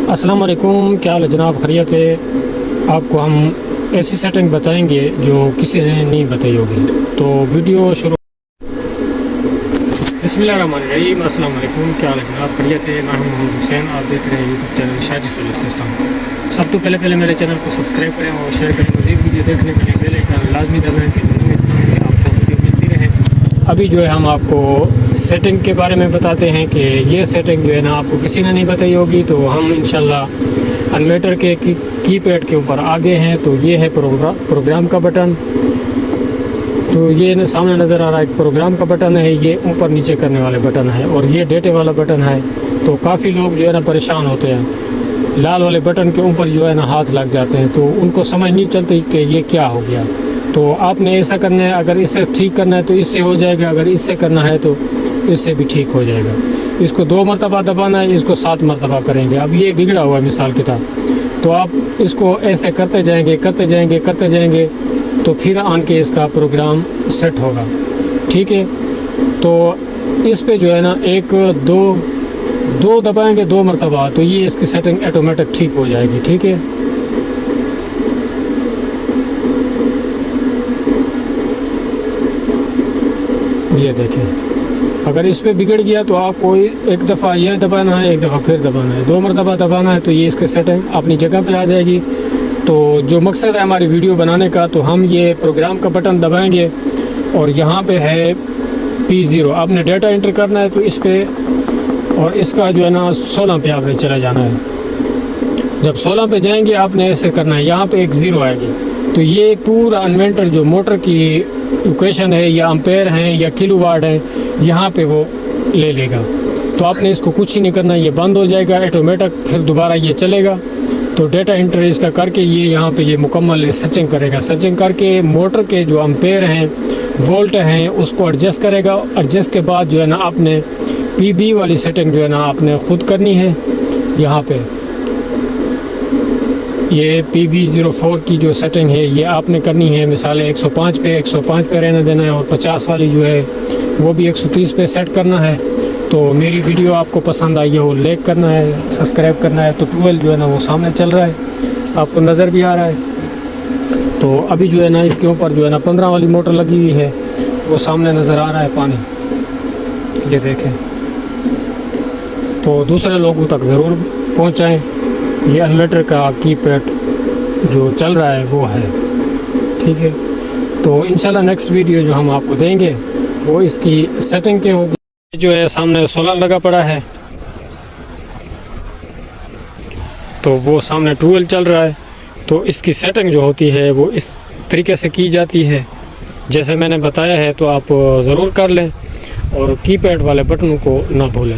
السلام علیکم، کیا حال ہے جناب؟ خیریت ہے؟ آپ کو ہم ایسی سیٹنگ بتائیں گے جو کسی نے نہیں بتائی ہوگی، تو ویڈیو شروع۔ بسم اللہ الرحمن الرحیم۔ السلام علیکم، کیا حال ہے جناب؟ خیریت ہے؟ میں ہوں محمد حسین، آپ دیکھ رہے ہیں YouTube channel Shaji solar system. سب تو پہلے میرے چینل کو سبسکرائب کریں اور شیئر کریں۔ مزید ویڈیو دیکھنے کے لیے بیل آئیکن لازمی دبائیں کہ آپ کو ویڈیو ملتی رہے۔ ابھی جو ہے ہم آپ کو سیٹنگ کے بارے میں بتاتے ہیں کہ یہ سیٹنگ جو ہے نا آپ کو کسی نے نہیں بتائی ہوگی، تو ہم انشاءاللہ انورٹر کے کی پیڈ کے اوپر آگے ہیں۔ تو یہ ہے پروگرام کا بٹن، تو یہ سامنے نظر آ رہا ہے ایک پروگرام کا بٹن ہے، یہ اوپر نیچے کرنے والے بٹن ہے، اور یہ ڈیٹے والا بٹن ہے۔ تو کافی لوگ جو ہے نا پریشان ہوتے ہیں، لال والے بٹن کے اوپر جو ہے نا ہاتھ لگ جاتے ہیں، تو ان کو سمجھ نہیں چلتی کہ یہ کیا ہو گیا۔ تو آپ نے ایسا کرنا ہے، اگر اس سے ٹھیک کرنا ہے تو اس سے ہو جائے گا، اگر اس سے کرنا ہے تو اس سے بھی ٹھیک ہو جائے گا۔ اس کو 2 مرتبہ دبانا ہے، اس کو 7 مرتبہ کریں گے۔ اب یہ بگڑا ہوا ہے مثال کے طور، تو آپ اس کو ایسے کرتے جائیں گے تو پھر آن کے اس کا پروگرام سیٹ ہوگا، ٹھیک ہے؟ تو اس پہ جو ہے نا 1 2 دبائیں گے 2 مرتبہ، تو یہ اس کی سیٹنگ آٹومیٹک ٹھیک ہو جائے گی، ٹھیک ہے؟ یہ دیکھیں، اگر اس پہ بگڑ گیا تو آپ کو 1 دفعہ یہ دبانا ہے، 1 دفعہ پھر دبانا ہے، 2 مرتبہ دبانا ہے، تو یہ اس کی سیٹنگ اپنی جگہ پہ آ جائے گی۔ تو جو مقصد ہے ہماری ویڈیو بنانے کا، تو ہم یہ پروگرام کا بٹن دبائیں گے اور یہاں پہ ہے P0، آپ نے ڈیٹا انٹر کرنا ہے، تو اس پہ اور اس کا جو ہے نا 16 پہ آپ نے چلا جانا ہے۔ جب 16 پہ جائیں گے آپ نے ایسے کرنا ہے، یہاں پہ ایک 0 آئے گی، تو یہ پورا انورٹر جو موٹر کی لوکیشن ہے یا امپیر ہیں یا کلو واٹ ہے، یہاں پہ وہ لے لے گا۔ تو آپ نے اس کو کچھ ہی نہیں کرنا، یہ بند ہو جائے گا آٹومیٹک، پھر دوبارہ یہ چلے گا۔ تو ڈیٹا انٹر اس کا کر کے یہ یہاں پہ یہ مکمل سرچنگ کرے گا، سرچنگ کر کے موٹر کے جو امپیر ہیں وولٹ ہیں اس کو ایڈجسٹ کرے گا۔ ایڈجسٹ کے بعد جو ہے نا آپ نے PB والی سیٹنگ جو ہے نا آپ نے خود کرنی ہے، یہاں پہ یہ PB04 کی جو سیٹنگ ہے یہ آپ نے کرنی ہے۔ مثال 105 پہ رہنے دینا ہے، اور 50 والی جو ہے وہ بھی 130 پہ سیٹ کرنا ہے۔ تو میری ویڈیو آپ کو پسند آئی ہے وہ لائک کرنا ہے، سبسکرائب کرنا ہے۔ تو 12 جو ہے نا وہ سامنے چل رہا ہے، آپ کو نظر بھی آ رہا ہے۔ تو ابھی جو ہے نا اس کے اوپر جو ہے نا 15 والی موٹر لگی ہوئی ہے، وہ سامنے نظر آ رہا ہے پانی، یہ دیکھیں۔ تو دوسرے لوگوں تک ضرور پہنچائیں، یہ انورٹر کا کی پیڈ جو چل رہا ہے وہ ہے، ٹھیک ہے؟ تو انشاءاللہ نیکسٹ ویڈیو جو ہم آپ کو دیں گے وہ اس کی سیٹنگ کے ہوگی۔ جو ہے سامنے سولر لگا پڑا ہے، تو وہ سامنے 12 چل رہا ہے۔ تو اس کی سیٹنگ جو ہوتی ہے وہ اس طریقے سے کی جاتی ہے جیسے میں نے بتایا ہے، تو آپ ضرور کر لیں اور کی پیڈ والے بٹنوں کو نہ بھولیں۔